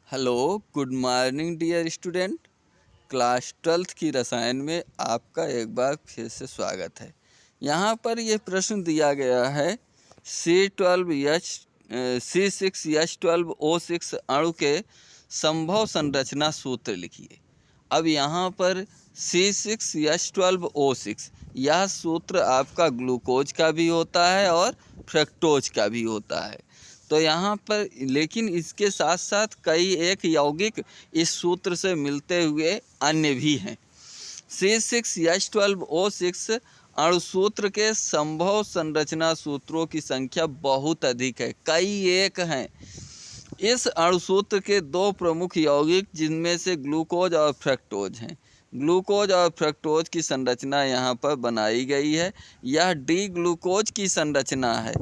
Hello, good morning dear student. Class 12th की रसायन में आपका एक बार फिर से स्वागत है। यहाँ पर ये प्रश्न दिया गया है C6H12O6 अणु के संभव संरचना सूत्र लिखिए। अब यहाँ पर C6H12O6 यह सूत्र आपका ग्लूकोज का भी होता है और फ्रक्टोज का भी होता है। तो यहाँ पर लेकिन इसके साथ साथ कई एक यौगिक इस सूत्र से मिलते हुए अन्य भी हैं। C6H12O6 अणुसूत्र के संभव संरचना सूत्रों की संख्या बहुत अधिक है, कई एक हैं। इस अणुसूत्र के दो प्रमुख यौगिक जिनमें से ग्लूकोज और फ्रक्टोज हैं। ग्लूकोज और फ्रक्टोज की संरचना यहाँ पर बनाई गई है। यह डी ग्लूकोज की संरचना है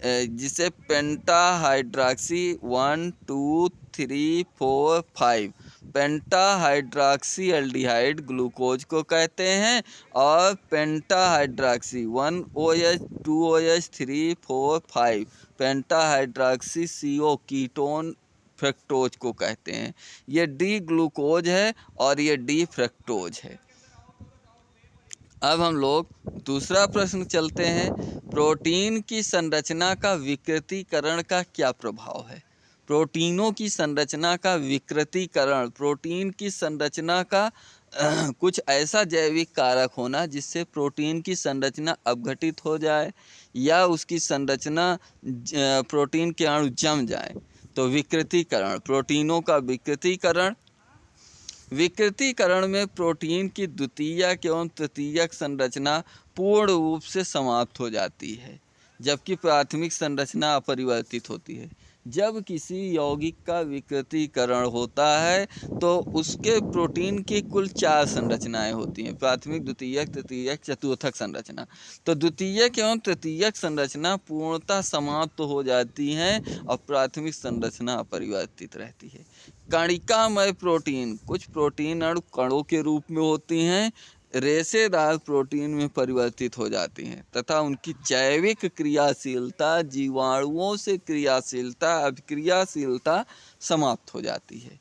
जिसे पेंटाहाइड्रॉक्सी 1 2 3 4 5 पेंटाहाइड्रॉक्सी एल्डिहाइड ग्लूकोज को कहते हैं और पेंटाहाइड्रॉक्सी 1OH 2OH 3 4 5 पेंटाहाइड्रॉक्सी CO ketone fructose को कहते हैं। ये डी ग्लूकोज है और ये डी फ्रक्टोज है। अब हम लोग दूसरा प्रश्न चलते हैं। प्रोटीन की संरचना का विकृतीकरण का क्या प्रभाव है? प्रोटीनों की संरचना का विकृतीकरण, प्रोटीन की संरचना का कुछ ऐसा जैविक कारक होना जिससे प्रोटीन की संरचना अपघटित हो जाए या उसकी संरचना प्रोटीन के अणु जम जाए, तो विकृतीकरण, प्रोटीनों का विकृतीकरण। विकृतीकरण में प्रोटीन की द्वितीयक एवं तृतीयक संरचना पूर्ण रूप से समाप्त हो जाती है, जबकि प्राथमिक संरचना अपरिवर्तित होती है। जब किसी यौगिक का विकृतीकरण होता है तो उसके प्रोटीन की कुल 4 संरचनाएं होती हैं, प्राथमिक, द्वितीयक, तृतीयक, चतुर्थक संरचना। तो द्वितीयक एवं तृतीयक संरचना पूर्णतः समाप्त हो जाती हैं और प्राथमिक संरचना अपरिवर्तित रहती है। कणिकामय प्रोटीन, कुछ प्रोटीन अणु कणों के रूप में होती हैं, रेशेदार प्रोटीन में परिवर्तित हो जाती हैं तथा उनकी जैविक क्रियाशीलता, जीवाणुओं से क्रियाशीलता, अभिक्रियाशीलता समाप्त हो जाती है।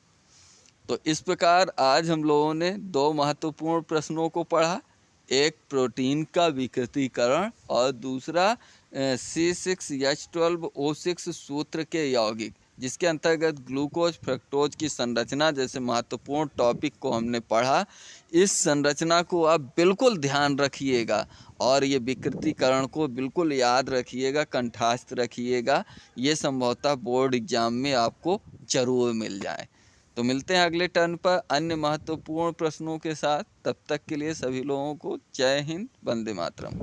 तो इस प्रकार आज हम लोगों ने 2 महत्वपूर्ण प्रश्नों को पढ़ा, एक प्रोटीन का विकृतीकरण और दूसरा C6H12O6 सूत्र के यौगिक, जिसके अंतर्गत ग्लूकोज फ्रक्टोज की संरचना जैसे महत्वपूर्ण टॉपिक को हमने पढ़ा। इस संरचना को आप बिल्कुल ध्यान रखिएगा और ये विकृतीकरण को बिल्कुल याद रखिएगा, कंठस्थ रखिएगा। ये संभवतः बोर्ड एग्जाम में आपको जरूर मिल जाए। तो मिलते हैं अगले टर्न पर अन्य महत्वपूर्ण प्रश्नों के साथ। तब तक के लिए सभी लोगों को जय हिंद, वंदे मातरम।